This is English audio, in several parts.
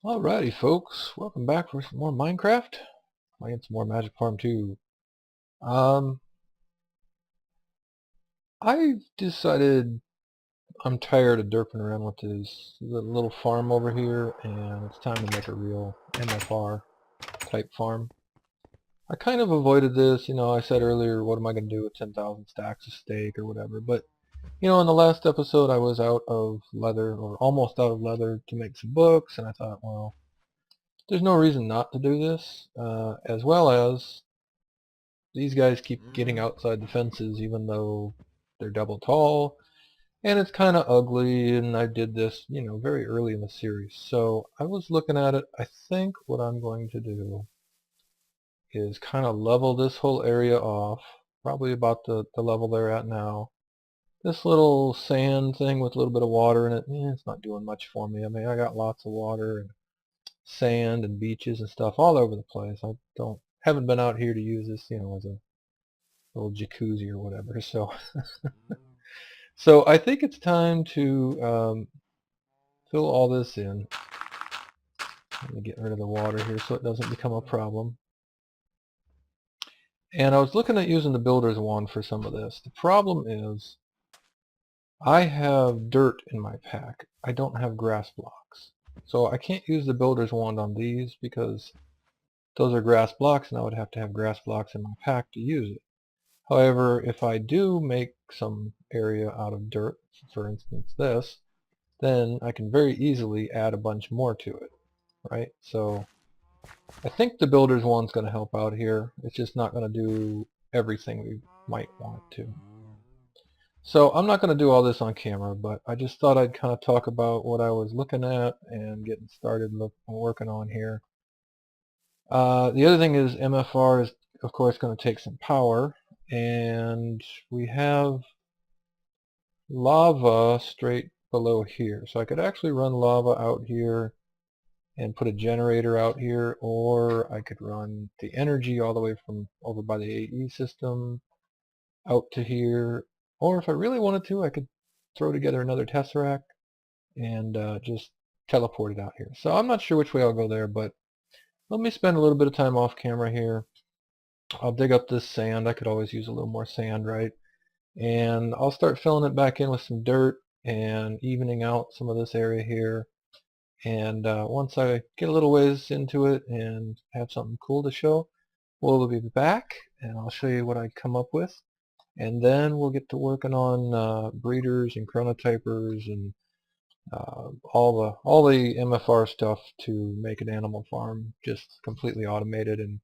Alrighty folks, welcome back for some more Minecraft. Playing some more Magic Farm 2. Um, I've decided I'm tired of derping around with this little farm over here, and it's time to make a real MFR type farm. I kind of avoided this, I said earlier, what am I going to do with 10,000 stacks of steak or whatever, but in the last episode I was out of leather, or almost out of leather to make some books, and I thought, well, there's no reason not to do this, as well as these guys keep getting outside the fences even though they're double tall, and it's kind of ugly, and I did this, very early in the series. So I was looking at it. I think what I'm going to do is kind of level this whole area off, probably about the level they're at now. This little sand thing with a little bit of water in it, it's not doing much for me. I mean, I got lots of water and sand and beaches and stuff all over the place. I haven't been out here to use this, as a little jacuzzi or whatever. So I think it's time to fill all this in. Let me get rid of the water here so it doesn't become a problem. And I was looking at using the builder's wand for some of this. The problem is I have dirt in my pack. I don't have grass blocks. So I can't use the builder's wand on these because those are grass blocks, and I would have to have grass blocks in my pack to use it. However, if I do make some area out of dirt, for instance this, then I can very easily add a bunch more to it, right? So I think the builder's wand's going to help out here. It's just not going to do everything we might want it to. So I'm not going to do all this on camera, but I just thought I'd kind of talk about what I was looking at and getting started working on here. The other thing is MFR is, of course, going to take some power, and we have lava straight below here. So I could actually run lava out here and put a generator out here, or I could run the energy all the way from over by the AE system out to here, or if I really wanted to, I could throw together another tesseract and just teleport it out here. So I'm not sure which way I'll go there, but let me spend a little bit of time off camera here. I'll dig up this sand. I could always use a little more sand, right? And I'll start filling it back in with some dirt and evening out some of this area here. And once I get a little ways into it and have something cool to show, we'll be back and I'll show you what I come up with. And then we'll get to working on breeders and chronotypers and all the MFR stuff to make an animal farm just completely automated, and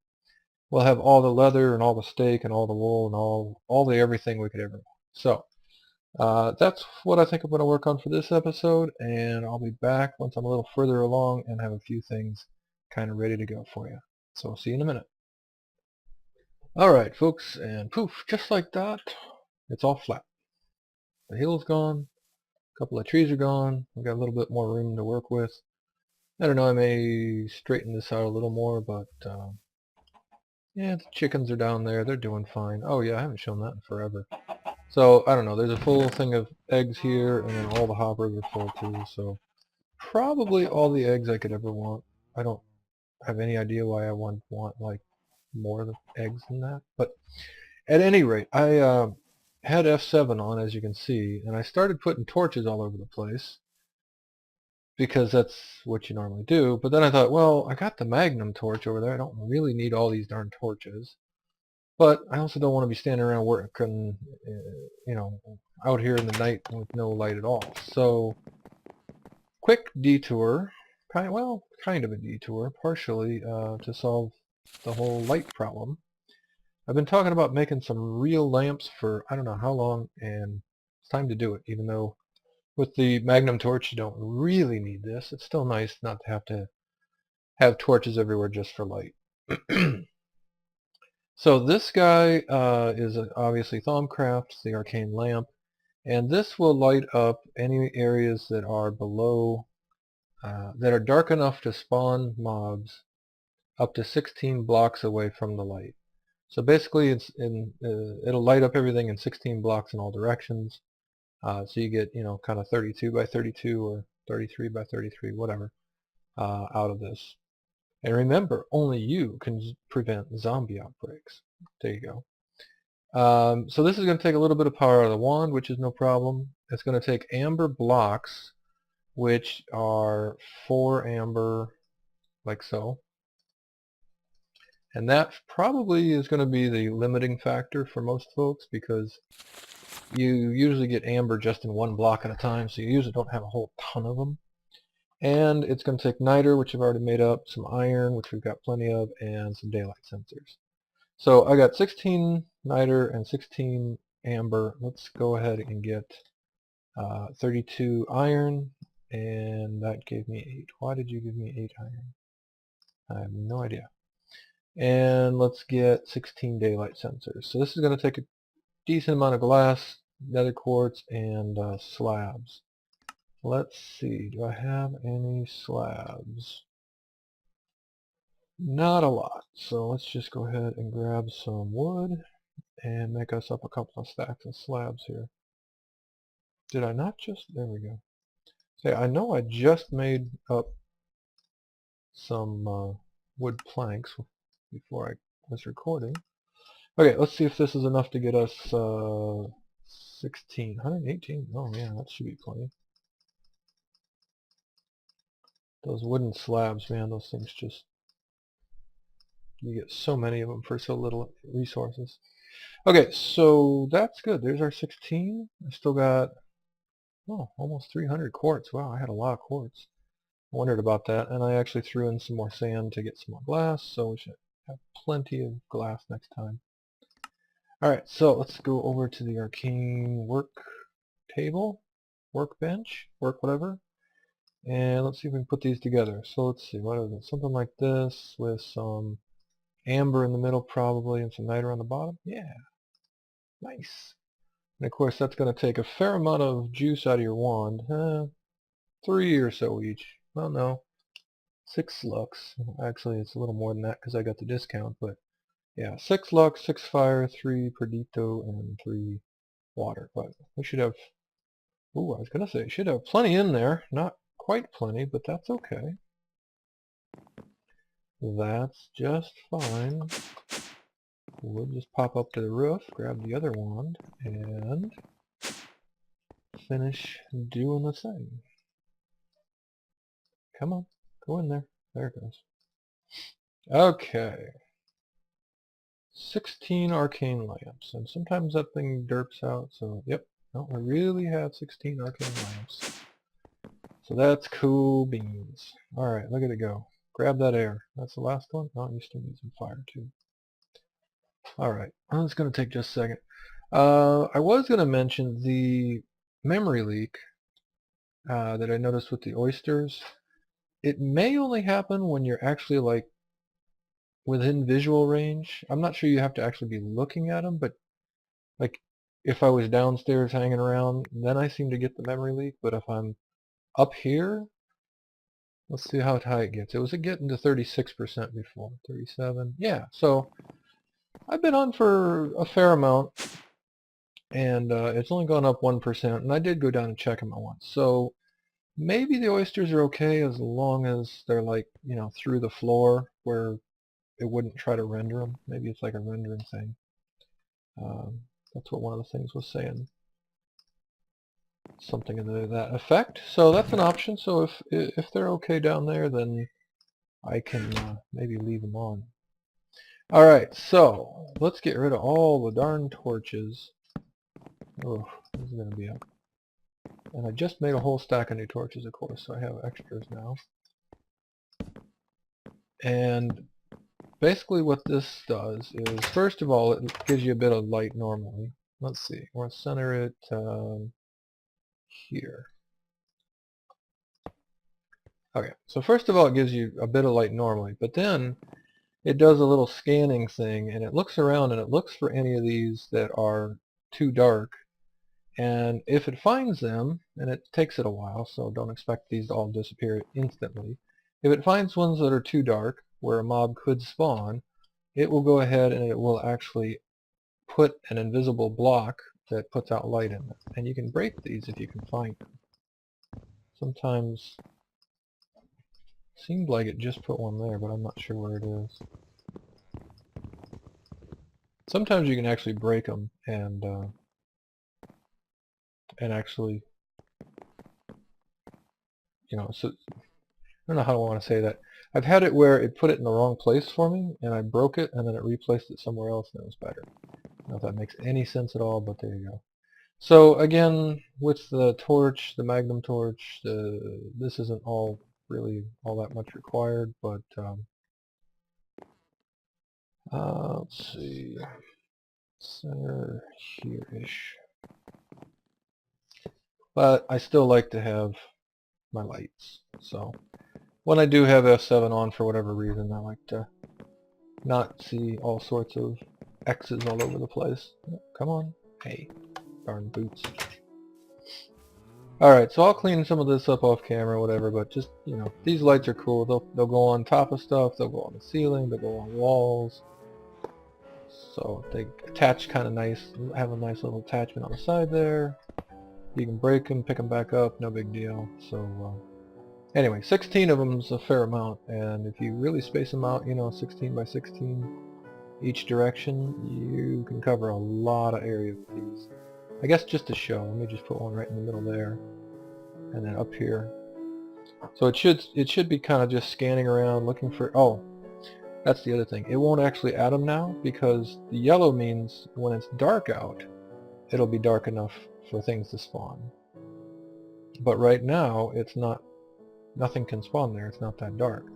we'll have all the leather and all the steak and all the wool and all the everything we could ever want. So that's what I think I'm going to work on for this episode, and I'll be back once I'm a little further along and have a few things kind of ready to go for you. So I'll see you in a minute. Alright folks, and poof, just like that, it's all flat. The hill's gone, a couple of trees are gone, we've got a little bit more room to work with. I don't know, I may straighten this out a little more, but yeah, the chickens are down there, they're doing fine. Oh yeah, I haven't shown that in forever. So, I don't know, there's a full thing of eggs here, and then all the hoppers are full too, so probably all the eggs I could ever want. I don't have any idea why I want like more eggs than that, but at any rate, I had F7 on, as you can see, and I started putting torches all over the place because that's what you normally do. But then I thought, well, I got the Magnum torch over there. I don't really need all these darn torches. But I also don't want to be standing around working, out here in the night with no light at all. So, quick detour, kind of a detour, partially to solve the whole light problem. I've been talking about making some real lamps for I don't know how long, and it's time to do it, even though with the Magnum torch you don't really need this. It's still nice not to have torches everywhere just for light. So this guy is obviously Thaumcraft, the Arcane Lamp, and this will light up any areas that are below, that are dark enough to spawn mobs up to 16 blocks away from the light. So basically it'll light up everything in 16 blocks in all directions. So you get, kind of 32 by 32 or 33 by 33, whatever. out of this. And remember, only you can prevent zombie outbreaks. There you go. So this is going to take a little bit of power out of the wand, which is no problem. It's going to take amber blocks, which are 4 amber, like so. And that probably is going to be the limiting factor for most folks, because you usually get amber just in 1 block at a time, so you usually don't have a whole ton of them. And it's going to take niter, which I've already made up, some iron, which we've got plenty of, and some daylight sensors. So I got 16 niter and 16 amber. Let's go ahead and get 32 iron, and that gave me 8. Why did you give me 8 iron? I have no idea. And let's get 16 daylight sensors. So this is going to take a decent amount of glass, nether quartz, and slabs. Let's see, do I have any slabs? Not a lot. So let's just go ahead and grab some wood and make us up a couple of stacks of slabs here. Did I not just? There we go. Say, I know I just made up some wood planks before I was recording. Okay, let's see if this is enough to get us 16, 118. Oh yeah, that should be plenty. Those wooden slabs, man, those things just, you get so many of them for so little resources. Okay, so that's good. There's our 16. I still got, oh, almost 300 quartz. Wow, I had a lot of quartz. I wondered about that, and I actually threw in some more sand to get some more glass, so we should have plenty of glass next time. Alright, so let's go over to the arcane work table, workbench, work whatever, and let's see if we can put these together. So let's see, what is it? Something like this with some amber in the middle probably and some niter on the bottom. Yeah, nice. And of course that's going to take a fair amount of juice out of your wand. 3 or so each. Well, no, 6 lux. Actually, it's a little more than that because I got the discount, but yeah, 6 lux, 6 fire, 3 perdito, and 3 water. But we should have, ooh, I was going to say, should have plenty in there. Not quite plenty, but that's okay. That's just fine. We'll just pop up to the roof, grab the other wand, and finish doing the thing. Come on, go in there. There it goes. Okay. 16 arcane lamps, and sometimes that thing derps out, so yep, no, I really have 16 arcane lamps. So that's cool beans. Alright, look at it go. Grab that air. That's the last one? No, you still need some fire too. Alright, well, it's going to take just a second. I was going to mention the memory leak that I noticed with the oysters. It may only happen when you're actually like within visual range. I'm not sure you have to actually be looking at them, but like if I was downstairs hanging around, then I seem to get the memory leak. But if I'm up here, let's see how high it gets. It was getting to 36% before. 37. Yeah, so I've been on for a fair amount, and it's only gone up 1%, and I did go down and check them at once. So maybe the oysters are okay as long as they're like, you know, through the floor where it wouldn't try to render them. Maybe it's like a rendering thing. That's what one of the things was saying. Something in that effect. So that's an option. So if they're okay down there, then I can maybe leave them on. Alright, so let's get rid of all the darn torches. Oh, this is going to be up. And I just made a whole stack of new torches, of course, so I have extras now. And basically what this does is, first of all, it gives you a bit of light normally. Let's see, we're going to center it here. Okay, so first of all it gives you a bit of light normally, but then it does a little scanning thing, and it looks around and it looks for any of these that are too dark, and if it finds them, and it takes it a while, so don't expect these to all disappear instantly, if it finds ones that are too dark where a mob could spawn, it will go ahead and it will actually put an invisible block that puts out light in it, and you can break these if you can find them. Sometimes seemed like it just put one there, but I'm not sure where it is. Sometimes you can actually break them and actually, you know, so I don't know how I want to say that. I've had it where it put it in the wrong place for me, and I broke it, and then it replaced it somewhere else, and it was better. I don't know if that makes any sense at all, but there you go. So again, with the torch, the Magnum torch, this isn't all really all that much required, but let's see, center here-ish. But I still like to have my lights. So when I do have F7 on for whatever reason, I like to not see all sorts of X's all over the place. Come on. Hey, darn boots. Alright, so I'll clean some of this up off camera or whatever, but just, you know, these lights are cool. They'll go on top of stuff, they'll go on the ceiling, they'll go on walls. So they attach kind of nice, have a nice little attachment on the side there. You can break them, pick them back up, no big deal. So anyway, 16 of them is a fair amount, and if you really space them out, you know, 16 by 16 each direction, you can cover a lot of area with these. I guess just to show, let me just put one right in the middle there, and then up here. So it should be kind of just scanning around looking for, oh, that's the other thing. It won't actually add them now because the yellow means when it's dark out, it'll be dark enough for things to spawn. But right now, it's not, nothing can spawn there, it's not that dark.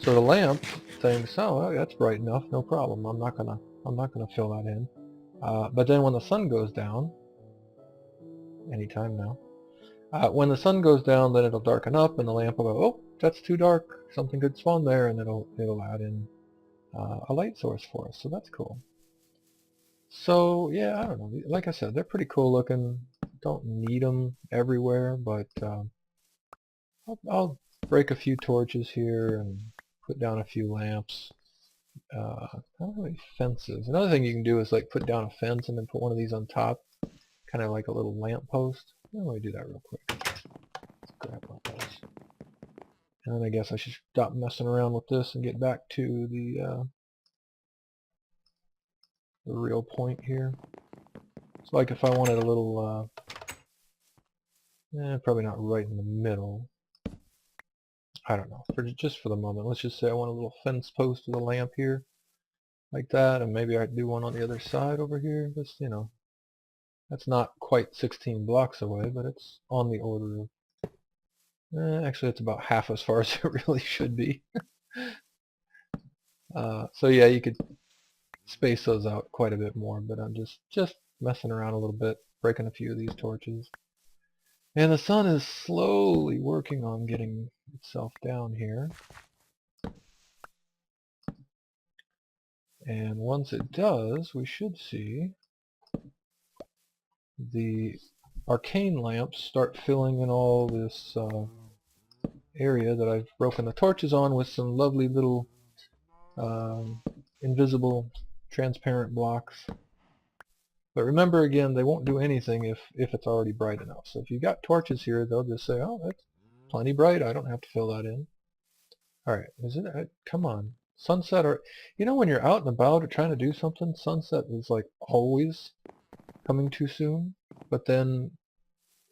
So the lamp thinks, oh, that's bright enough, no problem. I'm not gonna fill that in. But then when the sun goes down, anytime now, when the sun goes down, then it'll darken up, and the lamp will go, oh, that's too dark. Something could spawn there, and it'll add in a light source for us. So that's cool. So yeah, I don't know. Like I said, they're pretty cool looking. Don't need them everywhere, but I'll break a few torches here and put down a few lamps. Not really fences. Another thing you can do is like put down a fence and then put one of these on top, kind of like a little lamp post. Let me do that real quick. Let's grab one of those. And then I guess I should stop messing around with this and get back to the real point here. It's like if I wanted a little, probably not right in the middle. I don't know. Just for the moment, let's just say I want a little fence post with a lamp here, like that, and maybe I do one on the other side over here. Just, you know, that's not quite 16 blocks away, but it's on the order of. Actually, it's about half as far as it really should be. So yeah, you could space those out quite a bit more, but I'm just messing around a little bit, breaking a few of these torches. And the sun is slowly working on getting itself down here. And once it does, we should see the arcane lamps start filling in all this area that I've broken the torches on with some lovely little invisible transparent blocks. But remember, again, they won't do anything if it's already bright enough. So if you've got torches here, they'll just say, oh, that's plenty bright, I don't have to fill that in. Alright, is it? Come on. Sunset, or you know, when you're out and about or trying to do something, sunset is like always coming too soon. But then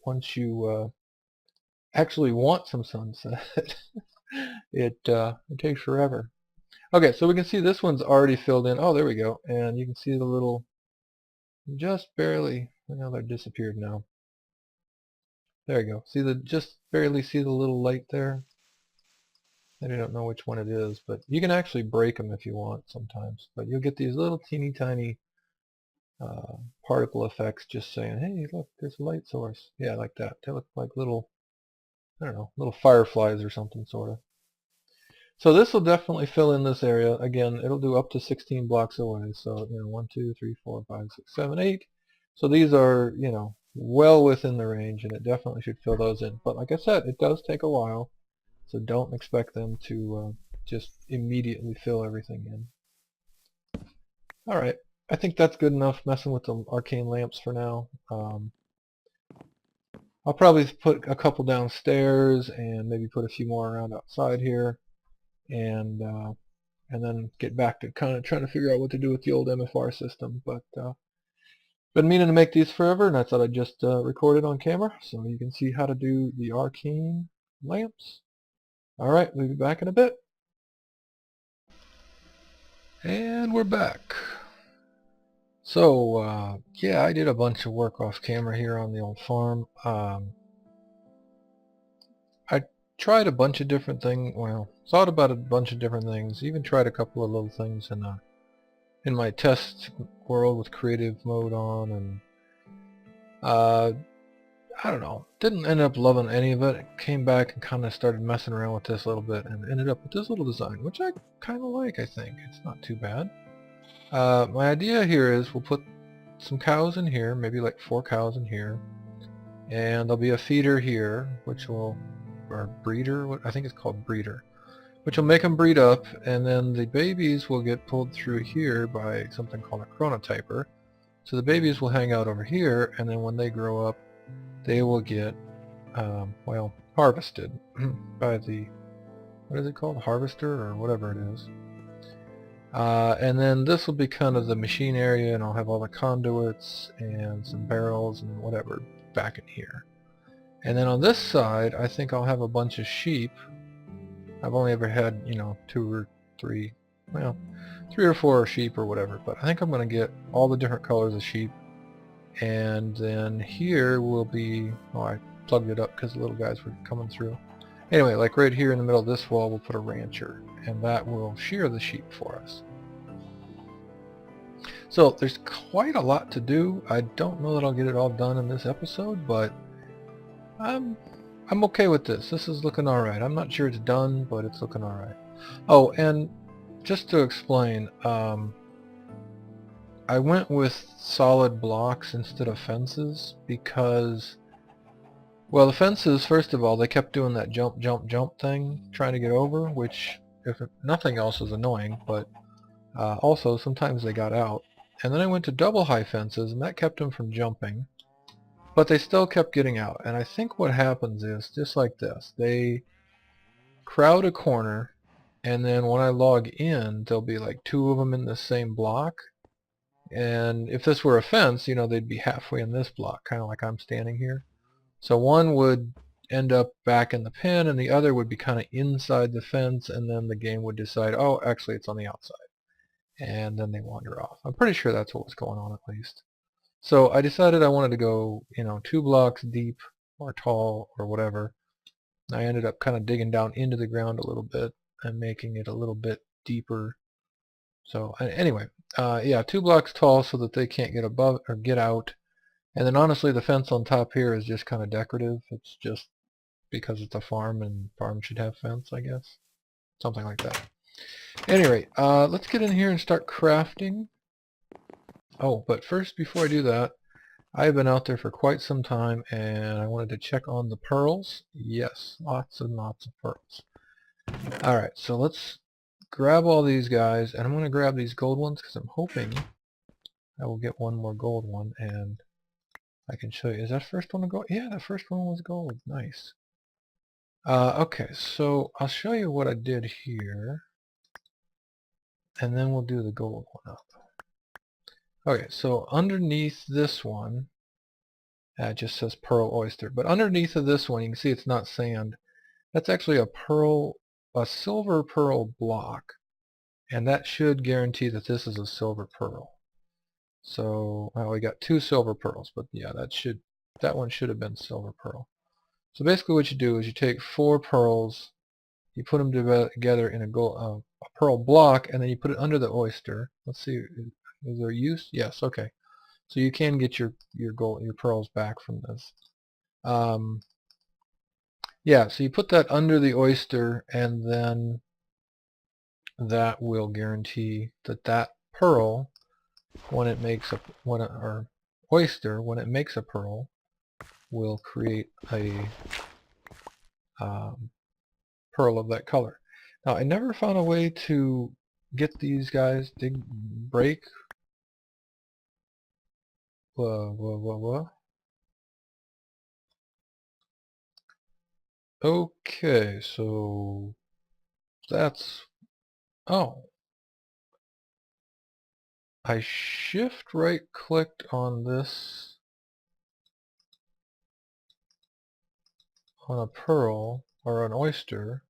once you actually want some sunset, it takes forever. Okay, so we can see this one's already filled in. Oh, there we go. And you can see the little, just barely, well, they're disappeared now. There you go. See just barely see the little light there? I don't know which one it is, but you can actually break them if you want sometimes. But you'll get these little teeny tiny particle effects just saying, hey, look, there's a light source. Yeah, like that. They look like little, I don't know, little fireflies or something sort of. So this will definitely fill in this area. Again, it'll do up to 16 blocks away. So, you know, 1, 2, 3, 4, 5, 6, 7, 8. So these are, you know, well within the range, and it definitely should fill those in. But like I said, it does take a while. So don't expect them to just immediately fill everything in. Alright, I think that's good enough messing with the arcane lamps for now. I'll probably put a couple downstairs and maybe put a few more around outside here. and then get back to kind of trying to figure out what to do with the old MFR system. But been meaning to make these forever, and I thought I'd just record it on camera so you can see how to do the arcane lamps. Alright, we'll be back in a bit. And we're back. So, yeah, I did a bunch of work off camera here on the old farm. I tried a bunch of different things, well, thought about a bunch of different things, even tried a couple of little things in my test world with creative mode on, and I don't know, didn't end up loving any of it. Came back and kind of started messing around with this a little bit and ended up with this little design, which I kind of like. I think it's not too bad. My idea here is we'll put some cows in here, maybe like 4 cows in here, and there'll be a feeder here, which will, or breeder, what I think it's called breeder, which will make them breed up, and then the babies will get pulled through here by something called a Chronotyper. So the babies will hang out over here, and then when they grow up, they will get, well, harvested by the, what is it called, harvester or whatever it is. And then this will be kind of the machine area, and I'll have all the conduits and some barrels and whatever back in here. And then on this side, I think I'll have a bunch of sheep. I've only ever had, you know, 2 or 3, well, 3 or 4 sheep or whatever, but I think I'm going to get all the different colors of sheep. And then here will be, oh, I plugged it up because the little guys were coming through. Anyway, like right here in the middle of this wall, we'll put a rancher, and that will shear the sheep for us. So there's quite a lot to do. I don't know that I'll get it all done in this episode, but I'm okay with this. This is looking alright. I'm not sure it's done, but it's looking alright. Oh, and just to explain, I went with solid blocks instead of fences because, well, the fences, first of all, they kept doing that jump, jump, jump thing, trying to get over, which, if nothing else, is annoying, but also sometimes they got out. And then I went to double high fences, and that kept them from jumping, but they still kept getting out. And I think what happens is, just like this, they crowd a corner, and then when I log in, there'll be like 2 of them in the same block. And if this were a fence, you know, they'd be halfway in this block, kind of like I'm standing here. So one would end up back in the pen, and the other would be kind of inside the fence, and then the game would decide, oh, actually it's on the outside. And then they wander off. I'm pretty sure that's what was going on, at least. So I decided I wanted to go, you know, 2 blocks deep or tall or whatever. I ended up kind of digging down into the ground a little bit and making it a little bit deeper. So anyway, yeah, 2 blocks tall so that they can't get above or get out. And then honestly, the fence on top here is just kind of decorative. It's just because it's a farm, and farms should have fence, I guess. Something like that. At any rate, let's get in here and start crafting. Oh, but first, before I do that, I've been out there for quite some time, and I wanted to check on the pearls. Yes, lots and lots of pearls. Alright, so let's grab all these guys, and I'm going to grab these gold ones because I'm hoping I will get one more gold one, and I can show you. Is that first one a gold? Yeah, the first one was gold. Nice. Okay, so I'll show you what I did here, and then we'll do the gold one up. Okay, so underneath this one, it just says pearl oyster, but underneath of this one, you can see it's not sand. That's actually a silver pearl block, and that should guarantee that this is a silver pearl. So, well, we got 2 silver pearls, but yeah, that one should have been silver pearl. So basically what you do is you take 4 pearls, you put them together in a pearl block, and then you put it under the oyster. Let's see, is there use? Yes, okay. So you can get your pearls back from this. Yeah, so you put that under the oyster, and then that will guarantee that that pearl, when it makes a or oyster, when it makes a pearl, will create a pearl of that color. Now, I never found a way to get these guys to break. Okay, so that's... Oh. I shift right clicked on this, on a pearl or an oyster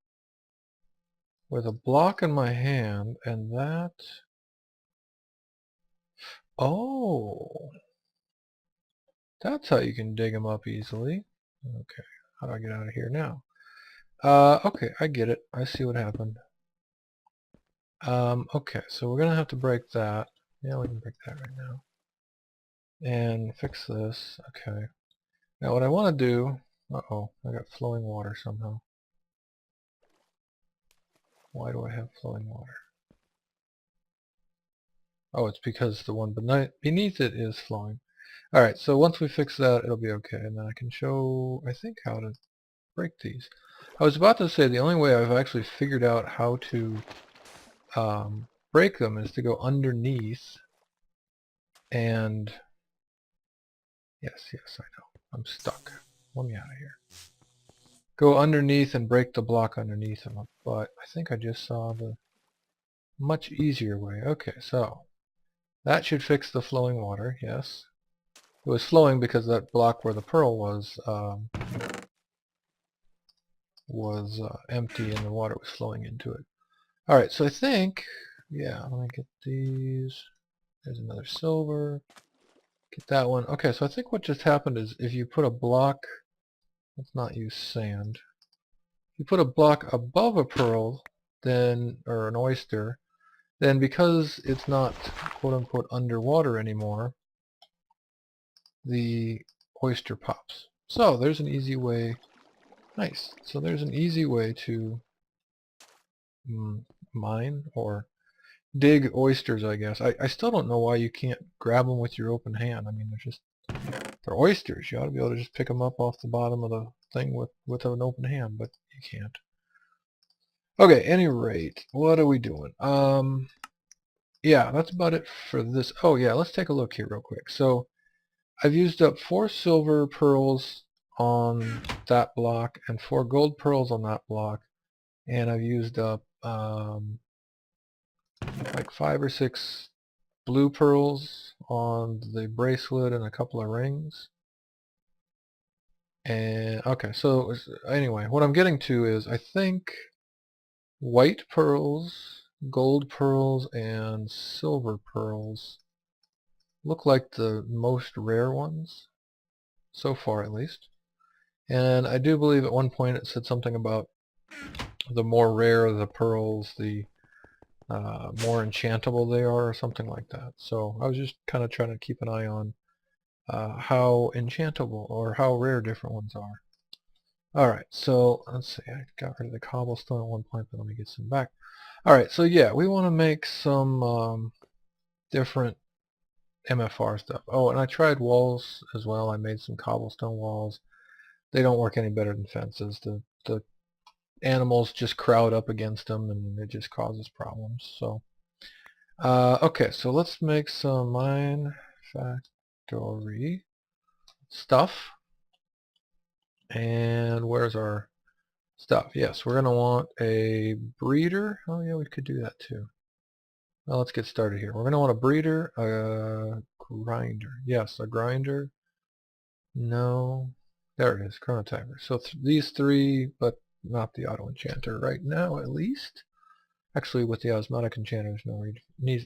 with a block in my hand, and that... Oh, that's how you can dig them up easily. Okay, how do I get out of here now? Okay, I get it. I see what happened. Okay, so we're gonna have to break that. Yeah, we can break that right now. And fix this. Okay. Now what I want to do... Uh-oh, I got flowing water somehow. Why do I have flowing water? Oh, it's because the one beneath it is flowing. Alright, so once we fix that, it'll be okay. And then I can show, I think, how to break these. I was about to say the only way I've actually figured out how to break them is to go underneath and... Yes, I know. I'm stuck. Let me out of here. Go underneath and break the block underneath them. But I think I just saw the much easier way. Okay, so that should fix the flowing water, yes. It was flowing because that block where the pearl was empty and the water was flowing into it. Alright, so I think, yeah, let me get these. There's another silver. Get that one. Okay, so I think what just happened is if you put a block, let's not use sand. If you put a block above a pearl, then, or an oyster, then because it's not quote-unquote underwater anymore, the oyster pops. So there's an easy way. Nice. So there's an easy way to mine or dig oysters, I guess. I still don't know why you can't grab them with your open hand. I mean, they're oysters. You ought to be able to just pick them up off the bottom of the thing with an open hand, but you can't. Okay, any rate, what are we doing? Yeah, that's about it for this. Oh yeah, let's take a look here real quick. So I've used up 4 silver pearls on that block and 4 gold pearls on that block, and I've used up like 5 or 6 blue pearls on the bracelet and a couple of rings. And okay, so anyway, what I'm getting to is I think white pearls, gold pearls, and silver pearls look like the most rare ones, so far at least. And I do believe at one point it said something about the more rare the pearls, the more enchantable they are, or something like that. So I was just kind of trying to keep an eye on how enchantable or how rare different ones are. Alright, so let's see, I got rid of the cobblestone at one point, but let me get some back. Alright, so yeah, we want to make some different MFR stuff. Oh, and I tried walls as well. I made some cobblestone walls. They don't work any better than fences. The animals just crowd up against them and it just causes problems. So, okay, so let's make some MineFactory stuff. And where's our stuff? Yes, we're going to want a breeder. Oh yeah, we could do that too. Well, let's get started here. We're going to want a breeder, a grinder. Yes, a grinder. No. There it is, Chronotyper. So these 3, but not the auto enchanter right now at least. Actually, with the osmotic enchanter, there's no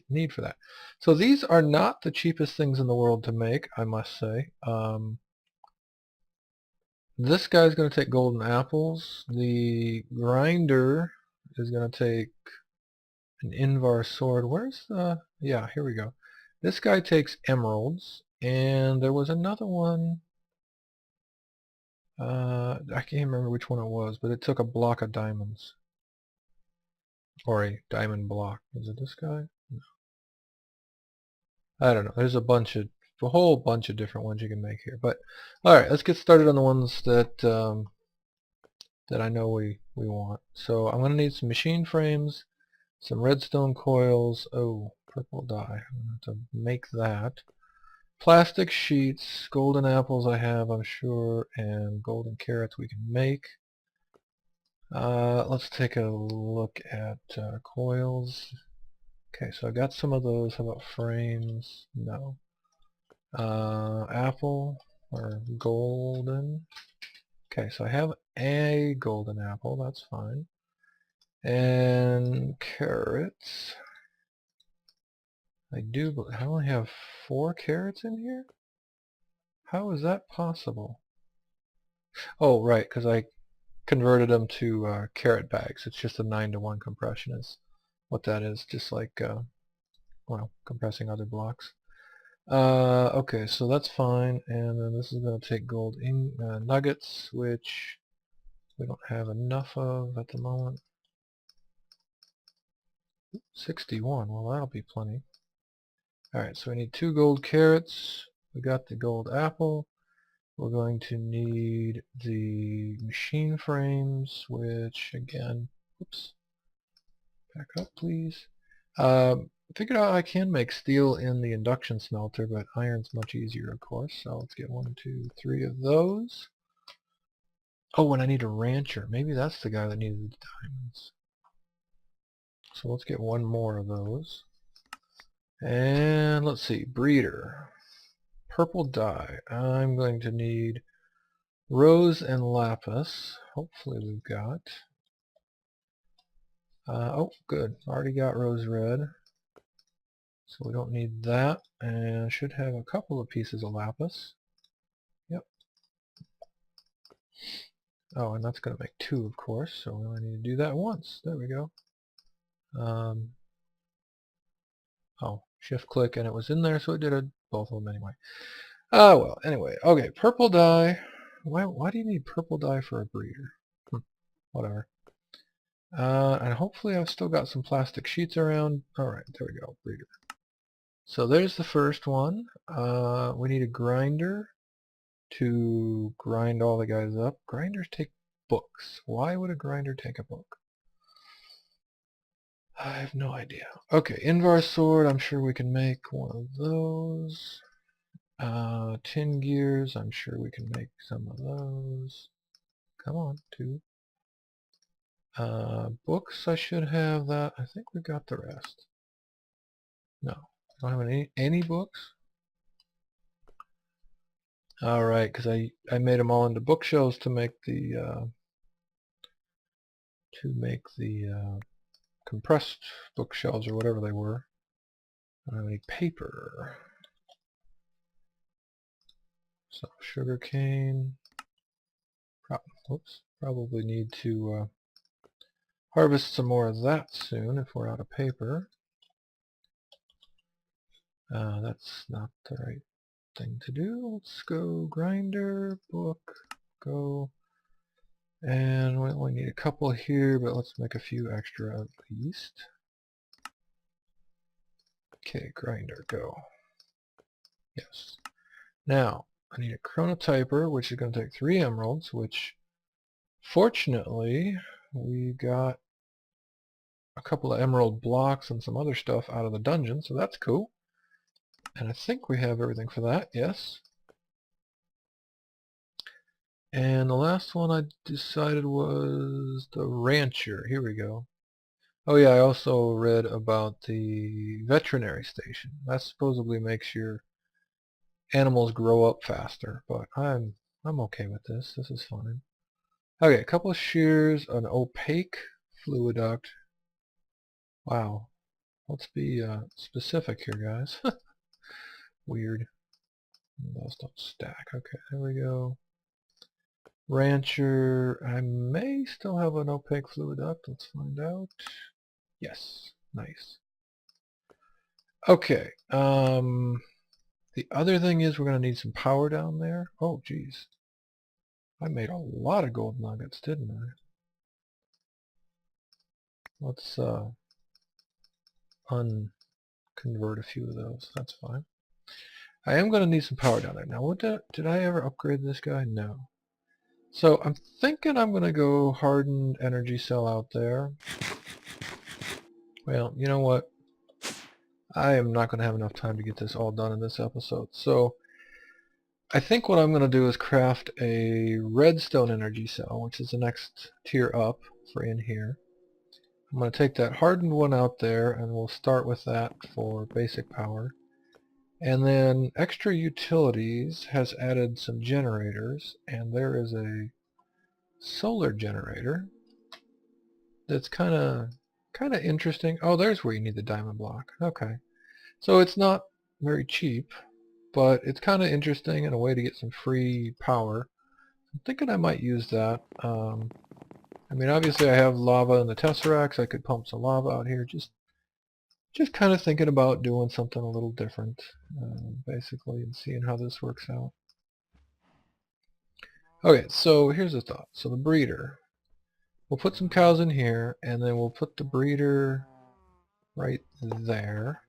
need for that. So these are not the cheapest things in the world to make, I must say. This guy's going to take golden apples. The grinder is going to take an Invar sword. Where's the... Yeah, here we go. This guy takes emeralds. And there was another one... I can't remember which one it was, but it took a block of diamonds. Or a diamond block. Is it this guy? No. I don't know. There's a whole bunch of different ones you can make here. But alright, let's get started on the ones that that I know we want. So I'm going to need some machine frames, some redstone coils. Oh, purple dye. I'm going to have to make that. Plastic sheets, golden apples I have, I'm sure, and golden carrots we can make. Let's take a look at coils. Okay, so I got some of those. How about frames? No. Apple or golden. Okay, so I have a golden apple. That's fine. And carrots. I do, but I only have 4 carrots in here? How is that possible? Oh, right, because I converted them to carrot bags. It's just a 9-to-1 compression is what that is, just like, well, compressing other blocks. Okay, so that's fine, and then this is going to take gold nuggets, which we don't have enough of at the moment. 61, well that'll be plenty. Alright, so we need 2 gold carrots. We got the gold apple. We're going to need the machine frames, which again, oops, back up please. Figured out I can make steel in the induction smelter, but iron's much easier of course, so let's get 1, 2, 3 of those. Oh, and I need a rancher. Maybe that's the guy that needed the diamonds. So let's get 1 more of those. And let's see, breeder. Purple dye. I'm going to need rose and lapis. Hopefully we've got. Oh, good. Already got rose red. So we don't need that. And should have a couple of pieces of lapis. Yep. Oh, and that's going to make 2, of course. So we only need to do that once. There we go. Oh, shift click and it was in there, so it did both of them anyway. Oh, well, anyway. Okay, purple dye. Why do you need purple dye for a breeder? Whatever. And hopefully I've still got some plastic sheets around. Alright, there we go, breeder. So there's the first one. We need a grinder to grind all the guys up. Grinders take books. Why would a grinder take a book? I have no idea. Okay, Invar sword, I'm sure we can make one of those. Tin gears, I'm sure we can make some of those. Come on, 2. Books, I should have that. I think we got the rest. No, I don't have any books. Alright, because I made them all into bookshelves to make the compressed bookshelves or whatever they were. I don't have any paper. So sugar cane. Probably need to harvest some more of that soon if we're out of paper. That's not the right thing to do. Let's go grinder, book, go. And we only need a couple here, but let's make a few extra at least. Okay, grinder, go. Yes. Now, I need a Chronotyper, which is going to take 3 emeralds, which fortunately we got a couple of emerald blocks and some other stuff out of the dungeon, so that's cool. And I think we have everything for that, yes. And the last one I decided was the rancher. Here we go. Oh yeah, I also read about the veterinary station. That supposedly makes your animals grow up faster, but I'm okay with this. This is fine. Okay, a couple of shears, an opaque fluiduct. Wow. Let's be specific here, guys. Weird. Those don't stack. Okay, there we go. Rancher. I may still have an opaque fluiduct. Let's find out. Yes. Nice. Okay. The other thing is we're going to need some power down there. Oh, geez. I made a lot of gold nuggets, didn't I? Let's unconvert a few of those. That's fine. I am going to need some power down there. Now, did I ever upgrade this guy? No. So I'm thinking I'm going to go hardened energy cell out there. Well, you know what? I am not going to have enough time to get this all done in this episode. So I think what I'm going to do is craft a redstone energy cell, which is the next tier up for in here. I'm going to take that hardened one out there, and we'll start with that for basic power. And then Extra Utilities has added some generators, and there is a solar generator that's kind of interesting. Oh, there's where you need the diamond block. Okay. So it's not very cheap, but it's kind of interesting and a way to get some free power. I'm thinking I might use that. I mean, obviously I have lava in the tesseracts. I could pump some lava out here. Just kind of thinking about doing something a little different, basically, and seeing how this works out. Okay, so here's the thought. So the breeder. We'll put some cows in here, and then we'll put the breeder right there.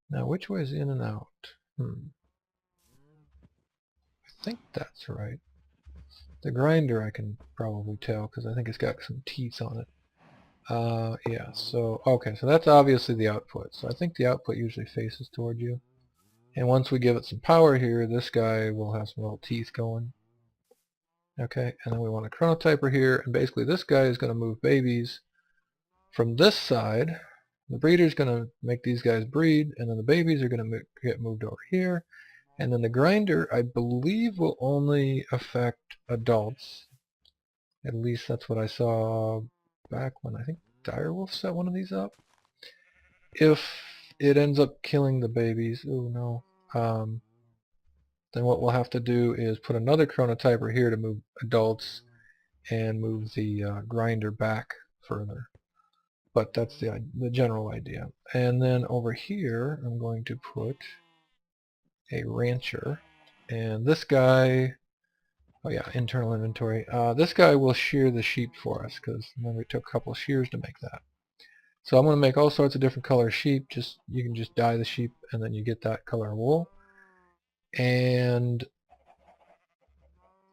Now, which way is in and out? I think that's right. The grinder I can probably tell, because I think it's got some teeth on it. Yeah, so, okay, so that's obviously the output. So I think the output usually faces toward you. And once we give it some power here, this guy will have some little teeth going. Okay, and then we want a chronotyper here, and basically this guy is going to move babies from this side. The breeder's going to make these guys breed, and then the babies are going to get moved over here. And then the grinder, I believe, will only affect adults. At least that's what I saw back when I think Direwolf set one of these up. If it ends up killing the babies, oh no, then what we'll have to do is put another chronotyper here to move adults and move the grinder back further. But that's the general idea. And then over here, I'm going to put a rancher. And this guy, oh yeah, internal inventory. This guy will shear the sheep for us, because remember it took a couple of shears to make that. So I'm going to make all sorts of different color sheep. You can just dye the sheep, and then you get that color wool. And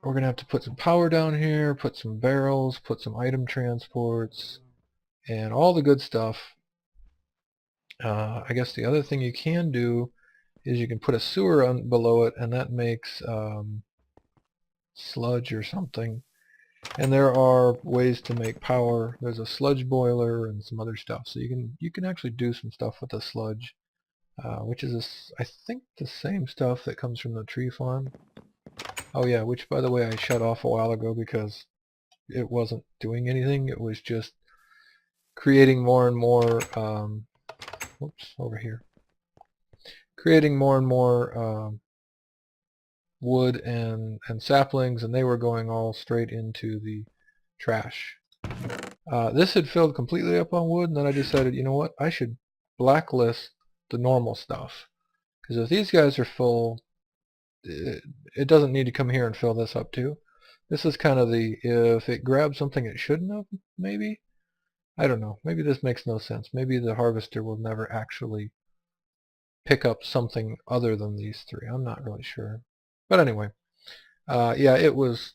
we're going to have to put some power down here, put some barrels, put some item transports, and all the good stuff. I guess the other thing you can do is you can put a sewer on below it, and that makes sludge or something. And there are ways to make power. There's a sludge boiler and some other stuff. So you can actually do some stuff with the sludge, which is I think the same stuff that comes from the tree farm. Oh yeah, which by the way I shut off a while ago because it wasn't doing anything. It was just creating more and more. Whoops, over here. Creating more and more wood and saplings, and they were going all straight into the trash. This had filled completely up on wood, and then I decided, you know what, I should blacklist the normal stuff. Because if these guys are full, it doesn't need to come here and fill this up too. This is kind of the, if it grabs something it shouldn't have, maybe? I don't know. Maybe this makes no sense. Maybe the harvester will never actually pick up something other than these three. I'm not really sure. But anyway, yeah, it was,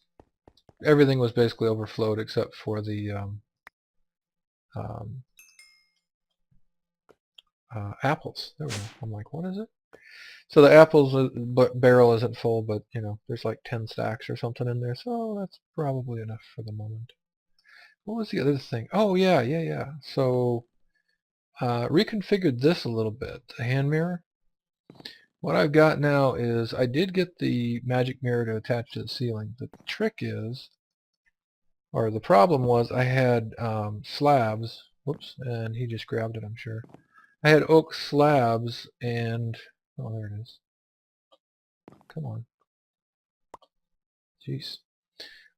everything was basically overflowed except for the apples. There we go. I'm like, what is it? So the apples barrel isn't full, but you know, there's like 10 stacks or something in there, so that's probably enough for the moment. What was the other thing? Oh yeah. So reconfigured this a little bit. The hand mirror. What I've got now is I did get the magic mirror to attach to the ceiling. The trick is, or the problem was, I had slabs. Whoops, and he just grabbed it, I'm sure. I had oak slabs and, oh, there it is. Come on. Jeez.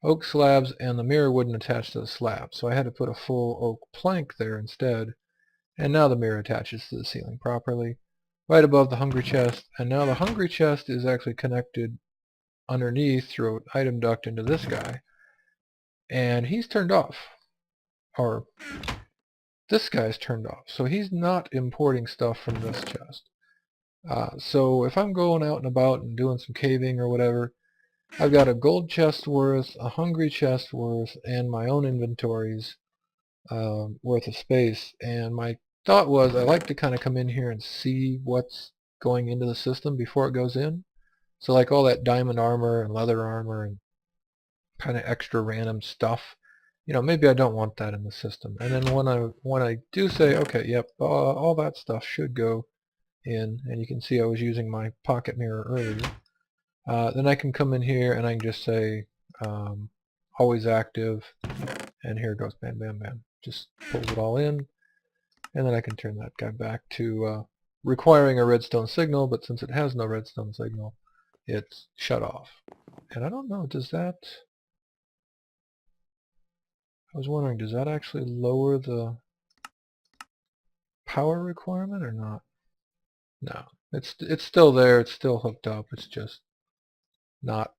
Oak slabs, and the mirror wouldn't attach to the slab, so I had to put a full oak plank there instead, and now the mirror attaches to the ceiling properly, right above the hungry chest, and now the hungry chest is actually connected underneath through an item duct into this guy, and he's turned off, or this guy's turned off, so he's not importing stuff from this chest. So if I'm going out and about and doing some caving or whatever, I've got a gold chest worth, a hungry chest worth, and my own inventories worth of space. And my thought was I like to kind of come in here and see what's going into the system before it goes in. So like all that diamond armor and leather armor and kind of extra random stuff, maybe I don't want that in the system. And then when I do say, okay, yep, all that stuff should go in, and you can see I was using my pocket mirror earlier, then I can come in here and I can just say always active, and here it goes, bam, bam, bam. Just pulls it all in, and then I can turn that guy back to requiring a redstone signal, but since it has no redstone signal, it's shut off. And I don't know, does that... I was wondering, does that actually lower the power requirement or not? No, it's still there, it's still hooked up, it's just not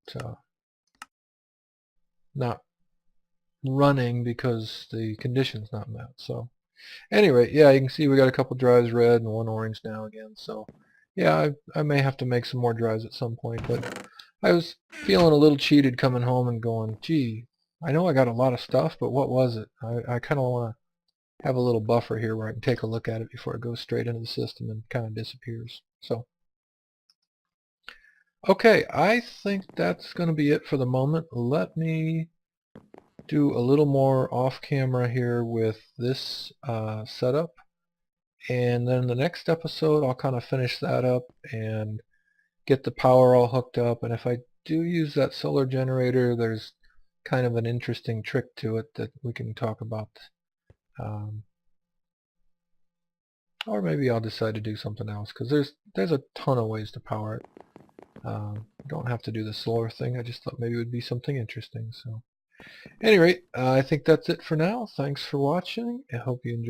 not running because the condition's not met. So anyway, yeah, you can see we got a couple drives red and one orange now again. So yeah, I may have to make some more drives at some point, but I was feeling a little cheated coming home and going, gee, I know I got a lot of stuff, but what was it? I kind of want to have a little buffer here where I can take a look at it before it goes straight into the system and kind of disappears. So okay, I think that's going to be it for the moment. Let me do a little more off camera here with this setup, and then the next episode I'll kind of finish that up and get the power all hooked up. And if I do use that solar generator, there's kind of an interesting trick to it that we can talk about, or maybe I'll decide to do something else, because there's a ton of ways to power it. Don't have to do the solar thing. I just thought maybe it would be something interesting. So at any rate, I think that's it for now. Thanks for watching. I hope you enjoyed.